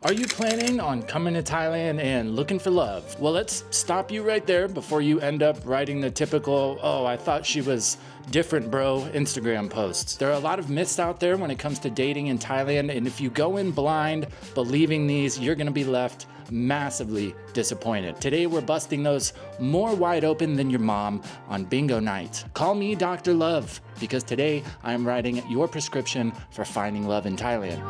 Are you planning on coming to Thailand and looking for love? Well, let's stop you right there before you end up writing the typical, oh, I thought she was different, bro, Instagram posts. There are a lot of myths out there when it comes to dating in Thailand, and if you go in blind believing these, you're gonna be left massively disappointed. Today, we're busting those more wide open than your mom on bingo night. Call me Dr. Love, because today I'm writing your prescription for finding love in Thailand.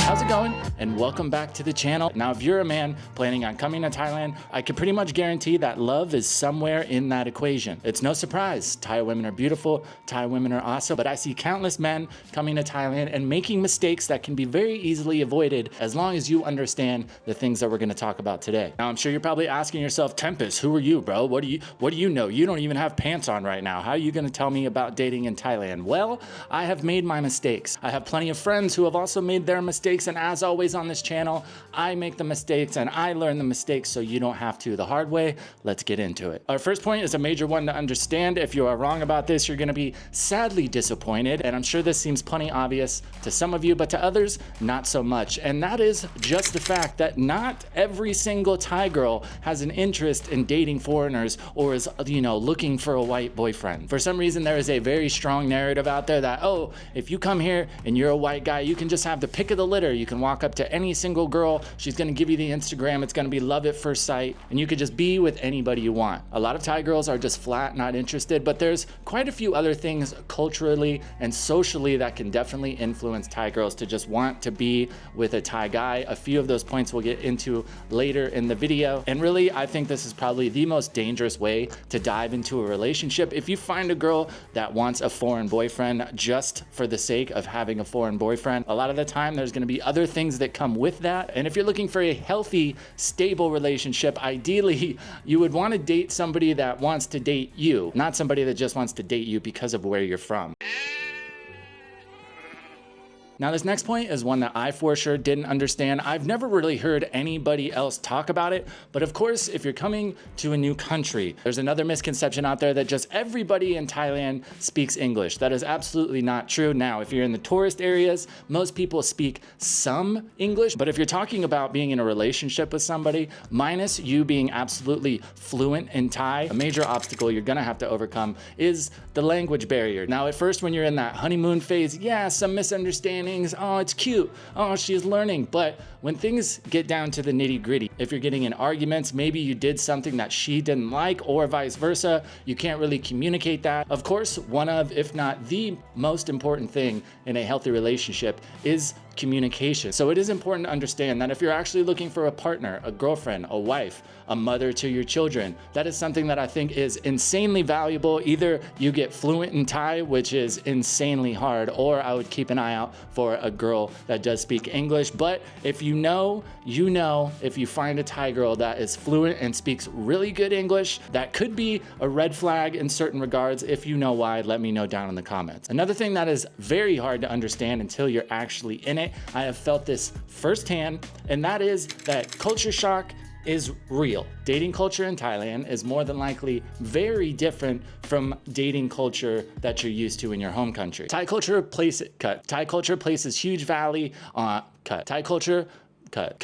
How's it going? And welcome back to the channel. Now, if you're a man planning on coming to Thailand, I can pretty much guarantee that love is somewhere in that equation. It's no surprise. Thai women are beautiful, Thai women are awesome, but I see countless men coming to Thailand and making mistakes that can be very easily avoided as long as you understand the things that we're gonna talk about today. Now, I'm sure you're probably asking yourself, Tempus, who are you, bro? What do you know? You don't even have pants on right now. How are you gonna tell me about dating in Thailand? Well, I have made my mistakes. I have plenty of friends who have also made their mistakes, and as always on this channel, I make the mistakes and I learn the mistakes so you don't have to the hard way. Let's get into it. Our first point is a major one to understand. If you are wrong about this, you're gonna be sadly disappointed, and I'm sure this seems plenty obvious to some of you, but to others, not so much. And that is just the fact that not every single Thai girl has an interest in dating foreigners or is, looking for a white boyfriend. For some reason, there is a very strong narrative out there that, oh, if you come here and you're a white guy, you can just have the pick of the litter. You can walk up to any single girl, she's gonna give you the Instagram, it's gonna be love at first sight, and you could just be with anybody you want. A lot of Thai girls are just flat not interested, but there's quite a few other things culturally and socially that can definitely influence Thai girls to just want to be with a Thai guy. A few of those points we'll get into later in the video. And really, I think this is probably the most dangerous way to dive into a relationship. If you find a girl that wants a foreign boyfriend just for the sake of having a foreign boyfriend, a lot of the time there's gonna be other things that come with that. And if you're looking for a healthy, stable relationship, ideally, you would want to date somebody that wants to date you, not somebody that just wants to date you because of where you're from. Now, this next point is one that I for sure didn't understand. I've never really heard anybody else talk about it, but of course, if you're coming to a new country, there's another misconception out there that just everybody in Thailand speaks English. That is absolutely not true. Now, if you're in the tourist areas, most people speak some English, but if you're talking about being in a relationship with somebody, minus you being absolutely fluent in Thai, a major obstacle you're gonna have to overcome is the language barrier. Now, at first, when you're in that honeymoon phase, yeah, some misunderstanding. Oh, it's cute. Oh, she's learning. But when things get down to the nitty gritty, if you're getting in arguments, maybe you did something that she didn't like or vice versa, you can't really communicate that. Of course, one of, if not the most important thing in a healthy relationship is communication. So it is important to understand that if you're actually looking for a partner, a girlfriend, a wife, a mother to your children, that is something that I think is insanely valuable. Either you get fluent in Thai, which is insanely hard, or I would keep an eye out for a girl that does speak English. But if you know, if you find a Thai girl that is fluent and speaks really good English, that could be a red flag in certain regards. If you know why, let me know down in the comments. Another thing that is very hard to understand until you're actually in it, I have felt this firsthand, and that is that culture shock is real. Dating culture in Thailand is more than likely very different from dating culture that you're used to in your home country. Thai culture places huge value on Thai culture. God,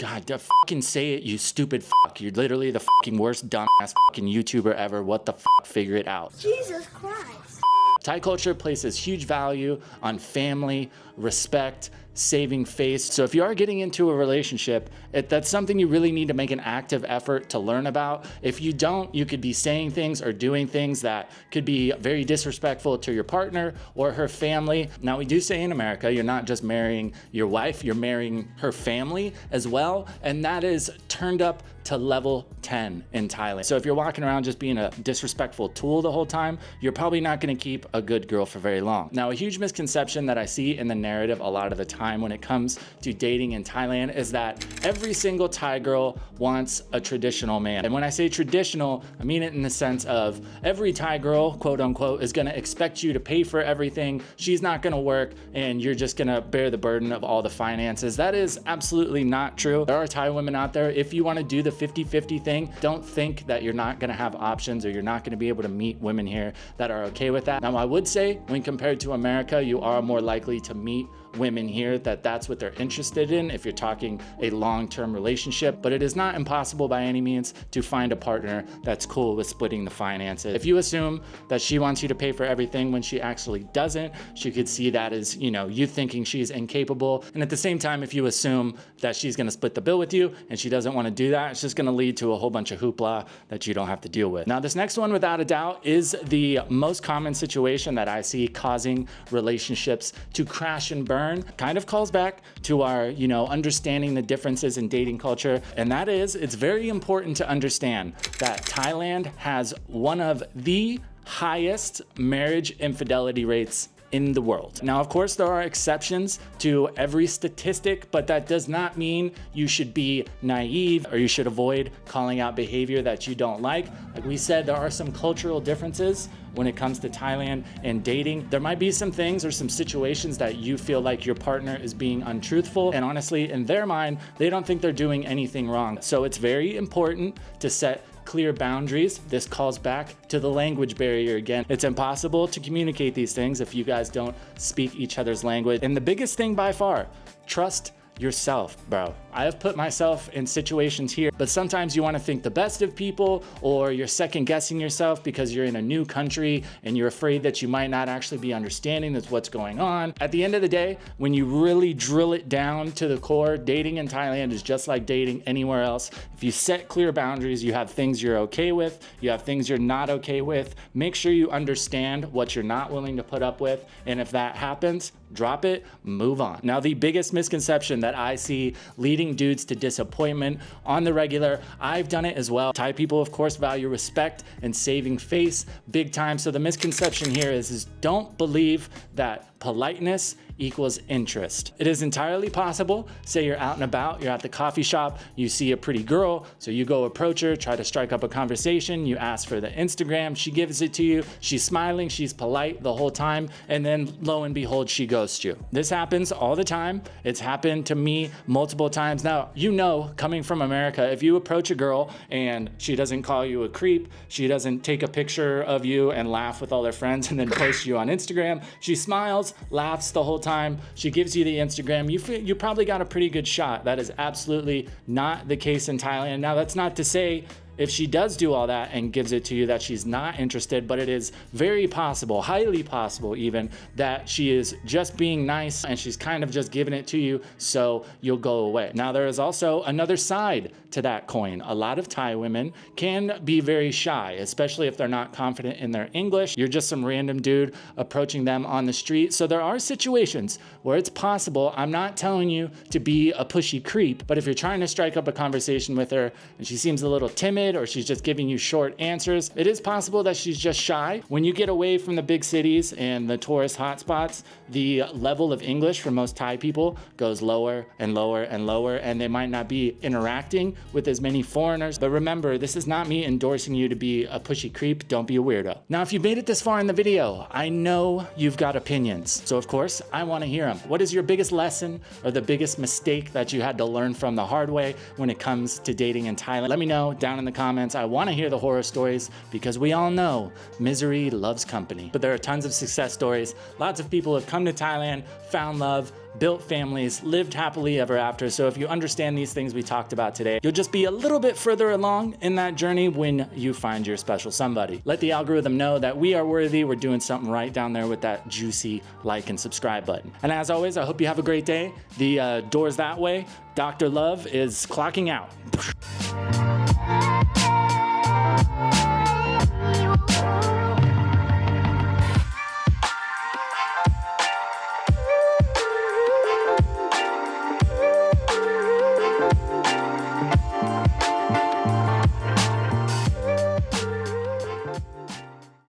fucking say it, you stupid fuck. You're literally the fucking worst dumbass fucking YouTuber ever. What the fuck? Figure it out. Jesus Christ. Thai culture places huge value on family, respect, saving face. So if you are getting into a relationship, that's something you really need to make an active effort to learn about. If you don't, you could be saying things or doing things that could be very disrespectful to your partner or her family. Now, we do say in America, you're not just marrying your wife, you're marrying her family as well. And that is turned up to level 10 in Thailand. So if you're walking around just being a disrespectful tool the whole time, you're probably not gonna keep a good girl for very long. Now, a huge misconception that I see in the narrative a lot of the time time when it comes to dating in Thailand is that every single Thai girl wants a traditional man. And when I say traditional, I mean it in the sense of every Thai girl, quote unquote, is gonna expect you to pay for everything. She's not gonna work and you're just gonna bear the burden of all the finances. That is absolutely not true. There are Thai women out there. If you wanna do the 50-50 thing, don't think that you're not gonna have options or you're not gonna be able to meet women here that are okay with that. Now, I would say when compared to America, you are more likely to meet women here that's what they're interested in if you're talking a long-term relationship, but it is not impossible by any means to find a partner that's cool with splitting the finances. If you assume that she wants you to pay for everything when she actually doesn't, she could see that as, you know, you thinking she's incapable. And at the same time, if you assume that she's gonna split the bill with you and she doesn't wanna do that, it's just gonna lead to a whole bunch of hoopla that you don't have to deal with. Now, this next one, without a doubt, is the most common situation that I see causing relationships to crash and burn. Kind of calls back to our, you know, understanding the differences in dating culture. And that is, it's very important to understand that Thailand has one of the highest marriage infidelity rates in the world. Now, of course, there are exceptions to every statistic, but that does not mean you should be naive or you should avoid calling out behavior that you don't like. Like we said, there are some cultural differences when it comes to Thailand and dating. There might be some things or some situations that you feel like your partner is being untruthful, and honestly, in their mind, they don't think they're doing anything wrong. So it's very important to set clear boundaries. This calls back to the language barrier again. It's impossible to communicate these things if you guys don't speak each other's language. And the biggest thing by far, trust yourself, bro. I have put myself in situations here, but sometimes you want to think the best of people, or you're second guessing yourself because you're in a new country and you're afraid that you might not actually be understanding that's what's going on. At the end of the day, when you really drill it down to the core, dating in Thailand is just like dating anywhere else. If you set clear boundaries, you have things you're okay with, you have things you're not okay with. Make sure you understand what you're not willing to put up with, and if that happens, drop it, move on. Now, the biggest misconception that I see leading dudes to disappointment on the regular, I've done it as well. Thai people, of course, value respect and saving face big time. So the misconception here is don't believe that politeness equals interest. It is entirely possible, say you're out and about, you're at the coffee shop, you see a pretty girl, so you go approach her, try to strike up a conversation, you ask for the Instagram, she gives it to you, she's smiling, she's polite the whole time, and then lo and behold, she ghosts you. This happens all the time. It's happened to me multiple times. Now, you know, coming from America, if you approach a girl and she doesn't call you a creep, she doesn't take a picture of you and laugh with all her friends and then post you on Instagram, she smiles, laughs the whole time, she gives you the Instagram, you probably got a pretty good shot. That is absolutely not the case in Thailand. Now, that's not to say if she does do all that and gives it to you that she's not interested, but it is very possible, highly possible even, that she is just being nice and she's kind of just giving it to you so you'll go away. Now, there is also another side to that coin. A lot of Thai women can be very shy, especially if they're not confident in their English. You're just some random dude approaching them on the street. So there are situations where it's possible. I'm not telling you to be a pushy creep, but if you're trying to strike up a conversation with her and she seems a little timid or she's just giving you short answers, it is possible that she's just shy. When you get away from the big cities and the tourist hotspots, the level of English for most Thai people goes lower and lower and lower, and they might not be interacting with as many foreigners. But remember, this is not me endorsing you to be a pushy creep. Don't be a weirdo. Now, if you've made it this far in the video, I know you've got opinions. So of course, I want to hear them. What is your biggest lesson or the biggest mistake that you had to learn from the hard way when it comes to dating in Thailand? Let me know down in the comments. I want to hear the horror stories because we all know misery loves company. But there are tons of success stories. Lots of people have come to Thailand, found love, built families, lived happily ever after. So if you understand these things we talked about today, you'll just be a little bit further along in that journey when you find your special somebody. Let the algorithm know that we are worthy. We're doing something right down there with that juicy like and subscribe button. And as always, I hope you have a great day. The door's that way. Dr. Love is clocking out.